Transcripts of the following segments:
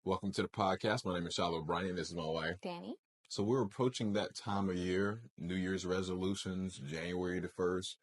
Welcome to the podcast. My name is Shallow O'Brien, and this is my wife. Danny. So we're approaching that time of year, New Year's resolutions, January the 1st.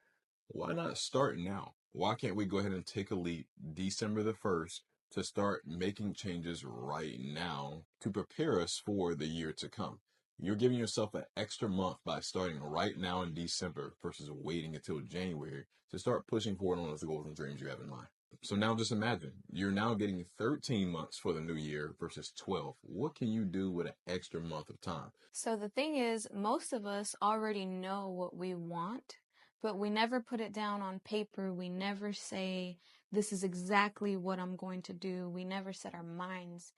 Why not start now? Why can't we go ahead and take a leap December the 1st to start making changes right now to prepare us for the year to come? You're giving yourself an extra month by starting right now in December versus waiting until January to start pushing forward on those goals and dreams you have in mind. So now just imagine you're now getting 13 months for the new year versus 12. What can you do with an extra month of time? So the thing is, most of us already know what we want, but we never put it down on paper. We never say, this is exactly what I'm going to do. We never set our minds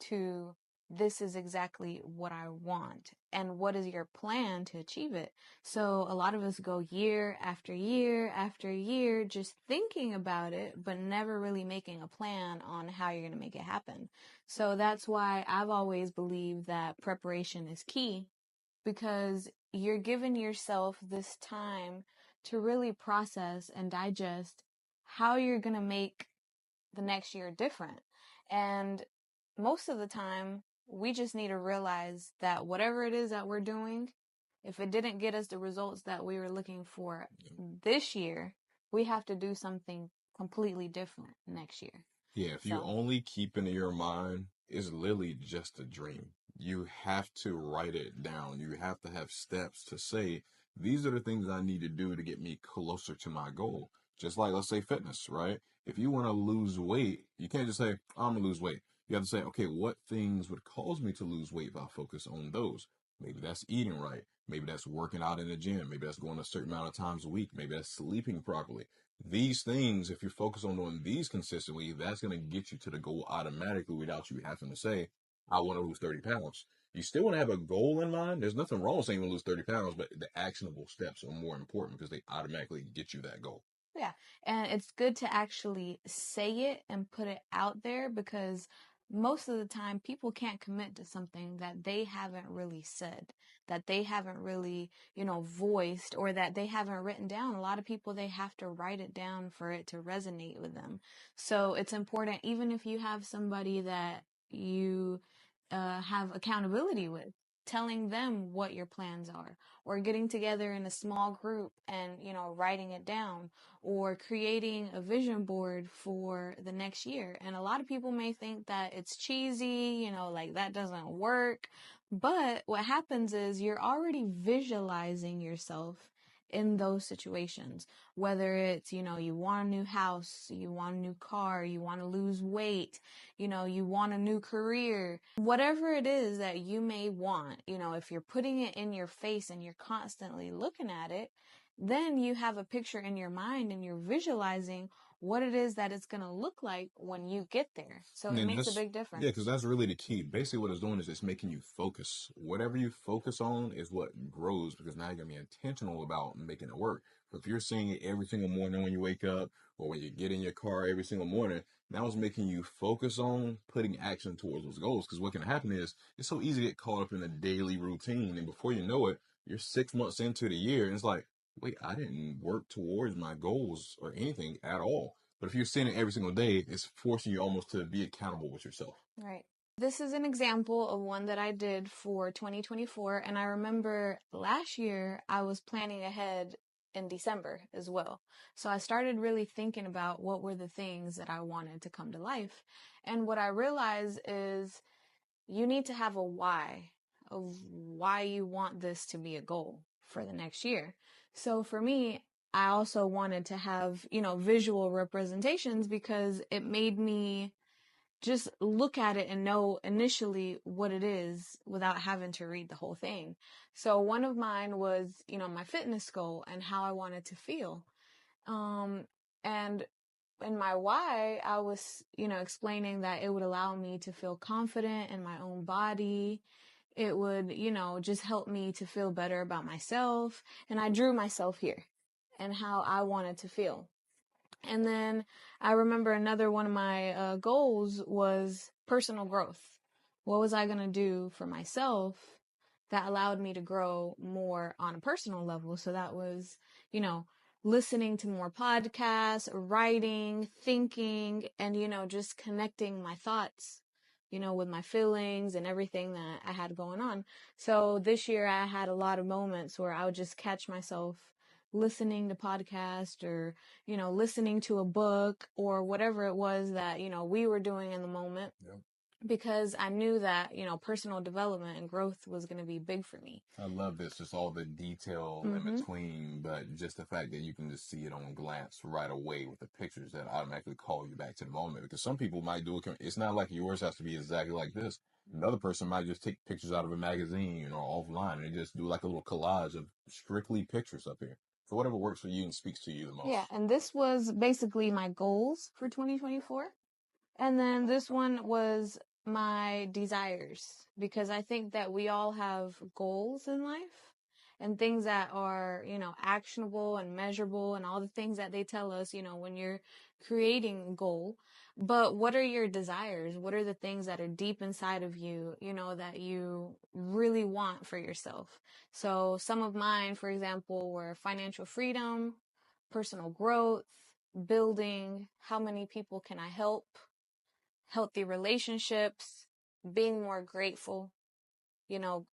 to, this is exactly what I want. And what is your plan to achieve it? So a lot of us go year after year after year just thinking about it, but never really making a plan on how you're going to make it happen. So that's why I've always believed that preparation is key, because you're giving yourself this time to really process and digest how you're going to make the next year different. And most of the time, we just need to realize that whatever it is that we're doing, if it didn't get us the results that we were looking for this year, we have to do something completely different next year. Yeah, if you So, only keep in your mind, it's literally just a dream. You have to write it down. You have to have steps to say, these are the things I need to do to get me closer to my goal. Just like, let's say, fitness, right? If you want to lose weight, you can't just say, I'm going to lose weight. You have to say, okay, what things would cause me to lose weight if I focus on those? Maybe that's eating right. Maybe that's working out in the gym. Maybe that's going a certain amount of times a week. Maybe that's sleeping properly. These things, if you focus on doing these consistently, that's going to get you to the goal automatically without you having to say, I want to lose 30 pounds. You still want to have a goal in mind. There's nothing wrong with saying you want to lose 30 pounds, but the actionable steps are more important because they automatically get you that goal. yeah, and it's good to actually say it and put it out there, because most of the time people can't commit to something that they haven't really said, that they haven't really, voiced, or that they haven't written down. A lot of people, they have to write it down for it to resonate with them. So it's important, even if you have somebody that you have accountability with, telling them what your plans are, or getting together in a small group and, writing it down, or creating a vision board for the next year. And a lot of people may think that it's cheesy, like that doesn't work. But what happens is you're already visualizing yourself in those situations. Whether it's, you want a new house, you want a new car, you want to lose weight, you want a new career, whatever it is that you may want, if you're putting it in your face and you're constantly looking at it, then you have a picture in your mind and you're visualizing what it is that it's going to look like when you get there. So it And makes a that's, big yeah, difference. because that's really the key. Basically, what it's doing is it's making you focus. Whatever you focus on is what grows because now you're going to be intentional about making it work. But if you're seeing it every single morning when you wake up or when you get in your car every single morning, now it's making you focus on putting action towards those goals. Because what can happen is it's so easy to get caught up in the daily routine. And before you know it, you're 6 months into the year and it's like, wait, I didn't work towards my goals or anything at all. But if you're seeing it every single day, it's forcing you almost to be accountable with yourself. Right. This is an example of one that I did for 2024. And I remember last year I was planning ahead in December as well. So I started really thinking about what were the things that I wanted to come to life. And what I realized is you need to have a why of why you want this to be a goal for the next year. So for me, I also wanted to have, visual representations, because it made me just look at it and know initially what it is without having to read the whole thing. So one of mine was, my fitness goal and how I wanted to feel. And in my why, I was, explaining that it would allow me to feel confident in my own body. It would, just help me to feel better about myself. And I drew myself here and how I wanted to feel. And then I remember another one of my goals was personal growth. What was I going to do for myself that allowed me to grow more on a personal level? So that was, listening to more podcasts, writing, thinking, and, just connecting my thoughts with my feelings and everything that I had going on. So this year I had a lot of moments where I would just catch myself listening to podcast or, listening to a book or whatever it was that, we were doing in the moment. Yep. Because I knew that, personal development and growth was going to be big for me. I love this, just all the detail in Mm-hmm. between, but just the fact that you can just see it on glance right away with the pictures that automatically call you back to the moment. Because some people might do it, it's not like yours has to be exactly like this. Another person might just take pictures out of a magazine or offline and they just do like a little collage of strictly pictures up here. So whatever works for you and speaks to you the Yeah, most. and this was basically my goals for 2024. And then this one was my desires, because I think that we all have goals in life and things that are, actionable and measurable and all the things that they tell us, when you're creating a goal. But what are your desires? What are the things that are deep inside of you, that you really want for yourself? So some of mine, for example, were financial freedom, personal growth, building, how many people can I help, healthy relationships, being more grateful,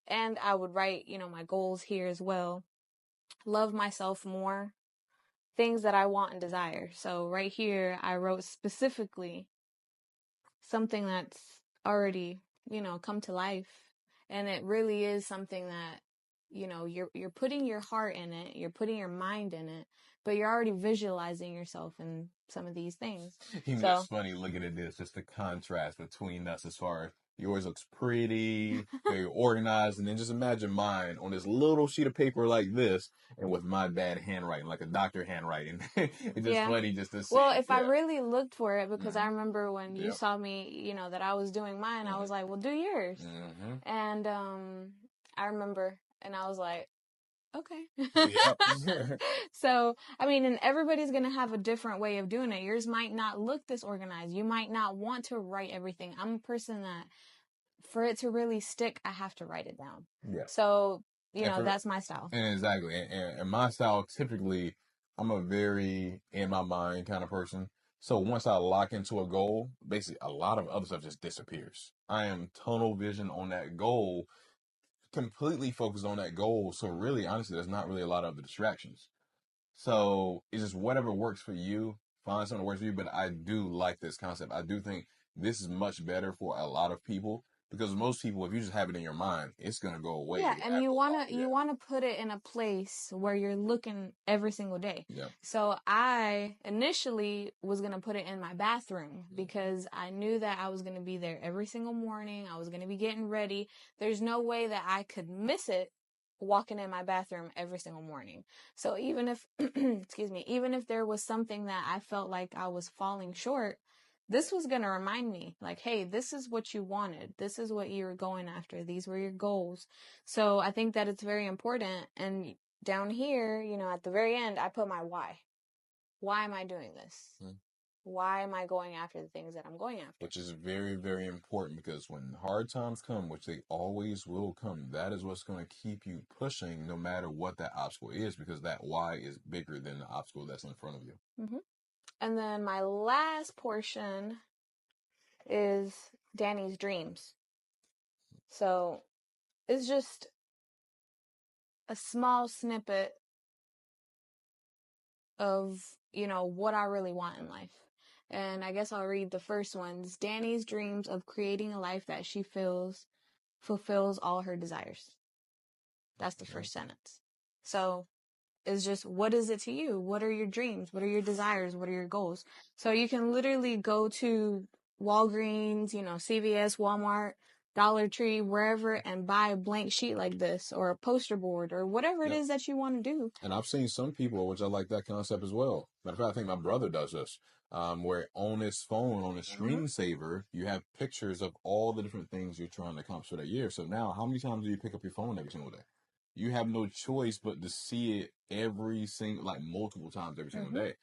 and I would write, my goals here as well. Love myself more, things that I want and desire. So right here, I wrote specifically something that's already, come to life. And it really is something that, you're putting your heart in it, you're putting your mind in it, but you're already visualizing yourself in some of these things. Even So it's funny looking at this, just the contrast between us as far as yours looks pretty, very organized, and then just imagine mine on this little sheet of paper like this, and with my bad handwriting, like a doctor handwriting. It's just yeah. funny just to see. Well, if I Yeah. really looked for it, because I Mm-hmm. remember when you Yep. saw me, that I was doing mine, I was like, well, do yours. Mm-hmm. And I remember, and I was like, okay. Yep. So, I mean, and everybody's going to have a different way of doing it. Yours might not look this organized. You might not want to write everything. I'm a person that, for it to really stick, I have to write it down. Yeah. So, And for that's my style. and exactly, and my style typically, I'm a very in my mind kind of person. So once I lock into a goal, basically a lot of other stuff just disappears. I am tunnel vision on that goal, completely focused on that goal. So really, honestly, there's not really a lot of the distractions. So it's just whatever works for you. Find something that works for you. But I do like this concept. I do think this is much better for a lot of people because most people, if you just have it in your mind, it's gonna go away Yeah, and after a while. you wanna put it in a place where you're looking every single day. Yeah. So I initially was gonna put it in my bathroom because I knew that I was gonna be there every single morning. I was gonna be getting ready. There's no way that I could miss it walking in my bathroom every single morning. So even if excuse me, even if there was something that I felt like I was falling short, this was going to remind me like, hey, this is what you wanted. This is what you were going after. These were your goals. So I think that it's very important. And down here, at the very end, I put my why. Why am I doing this? Why am I going after the things that I'm going after? Which is very, very important because when hard times come, which they always will come, that is what's going to keep you pushing no matter what that obstacle is because that why is bigger than the obstacle that's in front of you. Mm-hmm. And then my last portion is Danny's dreams. So it's just a small snippet of, what I really want in life. And I guess I'll read the first one. It's Danny's dreams of creating a life that she feels fulfills all her desires. That's the first sentence. So it's just, what is it to you? What are your dreams? What are your desires? What are your goals? So you can literally go to Walgreens, CVS, Walmart, Dollar Tree, wherever, and buy a blank sheet like this or a poster board or whatever it Yep. is that you want to do. And I've seen some people, which I like that concept as well. Matter of fact, I think my brother does this, where on his phone, on his screensaver, you have pictures of all the different things you're trying to accomplish for that year. So now, how many times do you pick up your phone every single day? You have no choice but to see it every single, like multiple times every single day.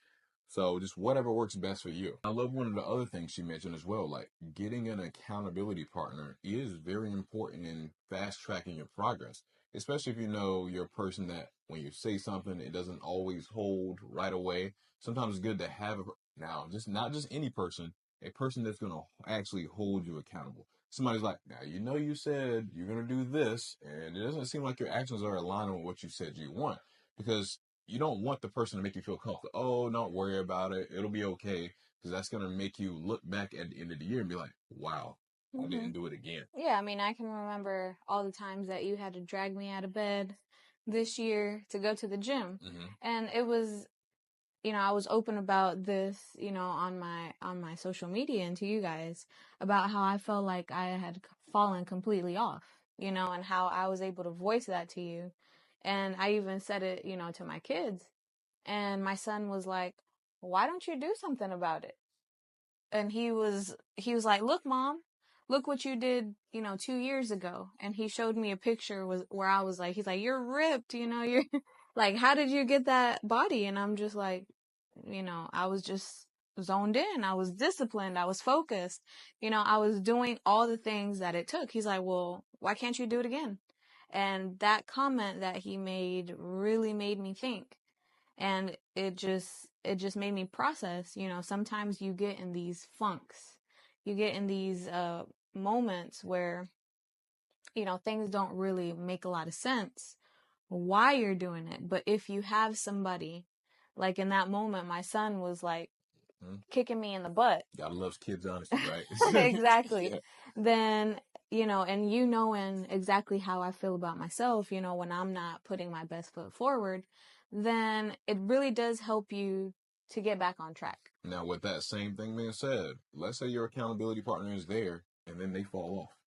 So just whatever works best for you. I love one of the other things she mentioned as well, like getting an accountability partner is very important in fast tracking your progress, especially if you know you're a person that when you say something, it doesn't always hold right away. Sometimes it's good to have now, just not just any person, a person that's going to actually hold you accountable. somebody's like, now you know you said you're gonna do this, and it doesn't seem like your actions are aligning with what you said you want, because you don't want the person to make you feel comfortable. Oh, don't worry about it. It'll be okay. Because that's gonna make you look back at the end of the year and be like, wow, I Hmm. didn't do it again. Yeah, I mean, I can remember all the times that you had to drag me out of bed this year to go to the gym. Hmm. And it was, I was open about this, on my social media and to you guys about how I felt like I had fallen completely off, and how I was able to voice that to you. And I even said it, to my kids. And my son was like, "Why don't you do something about it?" And he was like, "Look, mom, look what you did, 2 years ago." And he showed me a picture was where I was like, he's like, "You're ripped, you're like, how did you get that body?" And I'm just like, I was just zoned in. I was disciplined. I was focused. I was doing all the things that it took. He's like, "Well, why can't you do it again?" And that comment that he made really made me think. And it just made me process. Sometimes you get in these funks, you get in these moments where things don't really make a lot of sense why you're doing it. But if you have somebody, like in that moment my son was like Hmm. kicking me in the butt. Gotta love kids' honesty, right? Exactly. Yeah. Then, and knowing exactly how I feel about myself, when I'm not putting my best foot forward, then it really does help you to get back on track. Now, with that same thing being said, let's say your accountability partner is there and then they fall off.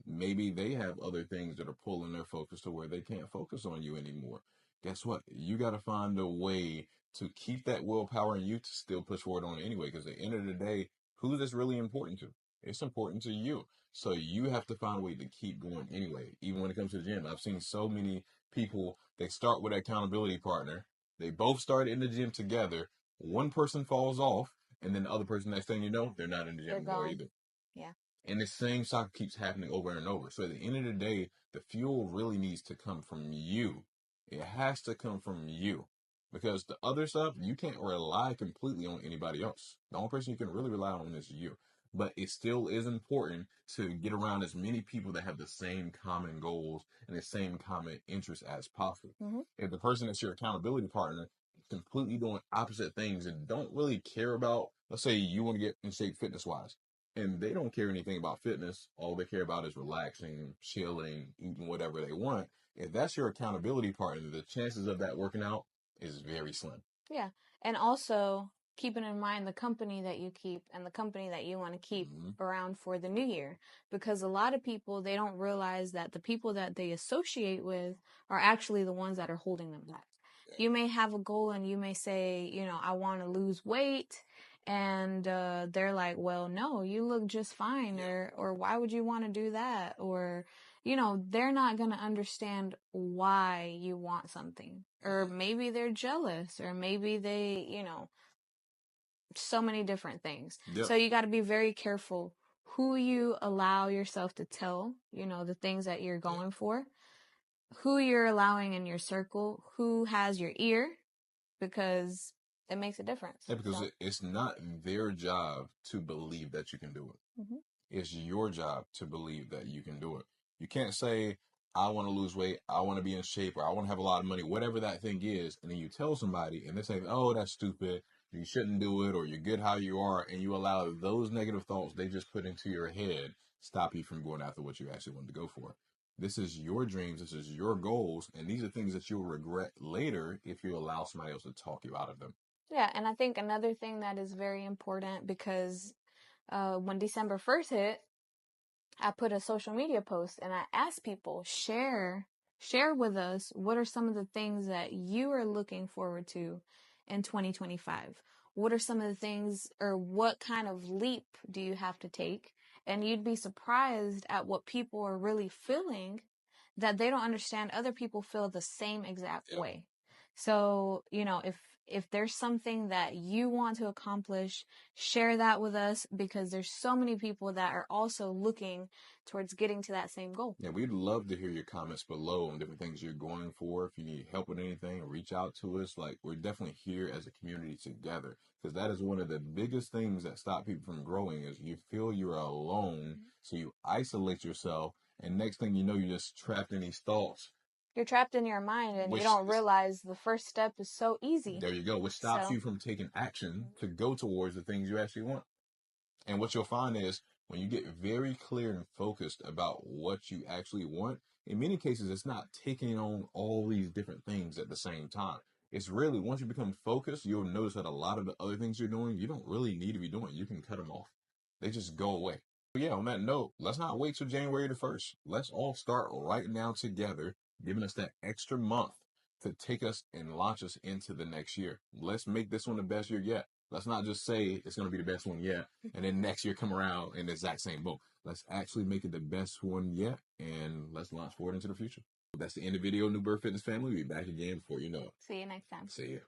Maybe they have other things that are pulling their focus to where they can't focus on you anymore. Guess what? You got to find a way to keep that willpower in you to still push forward on it anyway. Because at the end of the day, who's this really important to? It's important to you. So you have to find a way to keep going anyway. Even when it comes to the gym, I've seen so many people, they start with an accountability partner. They both start in the gym together. One person falls off, and then the other person, next thing you know, they're not in the gym They're anymore gone. either. Yeah. And the same cycle keeps happening over and over. So at the end of the day, the fuel really needs to come from you. It has to come from you. Because the other stuff, you can't rely completely on anybody else. The only person you can really rely on is you. But it still is important to get around as many people that have the same common goals and the same common interests as possible. Hmm. If the person that's your accountability partner is completely doing opposite things and don't really care about, let's say you want to get in shape fitness wise, and they don't care anything about fitness. All they care about is relaxing, chilling, eating whatever they want. If that's your accountability partner, the chances of that working out is very slim. Yeah. And also keeping in mind the company that you keep and the company that you want to keep Mm-hmm. around for the new year. Because a lot of people, they don't realize that the people that they associate with are actually the ones that are holding them back. You may have a goal and you may say, I want to lose weight. And they're like, well, no, you look just fine. Yeah. Or why would you want to do that? Or, they're not going to understand why you want something. Or maybe they're jealous, or maybe they, so many different things. Yep. So you got to be very careful who you allow yourself to tell, the things that you're Yeah. going for, who you're allowing in your circle, who has your ear, because it makes a difference. Yeah, because So, it's not their job to believe that you can do it. mhm. It's your job to believe that you can do it. You can't say, I want to lose weight, I want to be in shape, or I want to have a lot of money, whatever that thing is, and then you tell somebody and they say, oh, that's stupid, you shouldn't do it, or you're good how you are, and you allow those negative thoughts they just put into your head stop you from going after what you actually wanted to go for. This is your dreams, this is your goals, and these are things that you'll regret later if you allow somebody else to talk you out of them. Yeah, and I think another thing that is very important, because when December 1st hit, I put a social media post and I asked people, share with us what are some of the things that you are looking forward to in 2025. What are some of the things, or what kind of leap do you have to take? And you'd be surprised at what people are really feeling, that they don't understand other people feel the same exact Yep. way. So, if if there's something that you want to accomplish, share that with us, because there's so many people that are also looking towards getting to that same goal. Yeah, we'd love to hear your comments below on different things you're going for. If you need help with anything, reach out to us. Like, we're definitely here as a community together, because that is one of the biggest things that stop people from growing is you feel you're alone, so you isolate yourself, and next thing you know, you're just trapped in these thoughts. You're trapped in your mind and you Which don't realize the first step is so easy. There you go, which stops So, you from taking action to go towards the things you actually want. And what you'll find is when you get very clear and focused about what you actually want, in many cases, it's not taking on all these different things at the same time. It's really, once you become focused, you'll notice that a lot of the other things you're doing, you don't really need to be doing. You can cut them off. They just go away. But yeah, on that note, let's not wait till January the 1st. Let's all start right now together, giving us that extra month to take us and launch us into the next year. Let's make this one the best year yet. Let's not just say it's going to be the best one yet, and then next year come around in the exact same boat. Let's actually make it the best one yet, and let's launch forward into the future. That's the end of the video, New Birth Fitness family. We'll be back again before you know it. see you next time. See ya.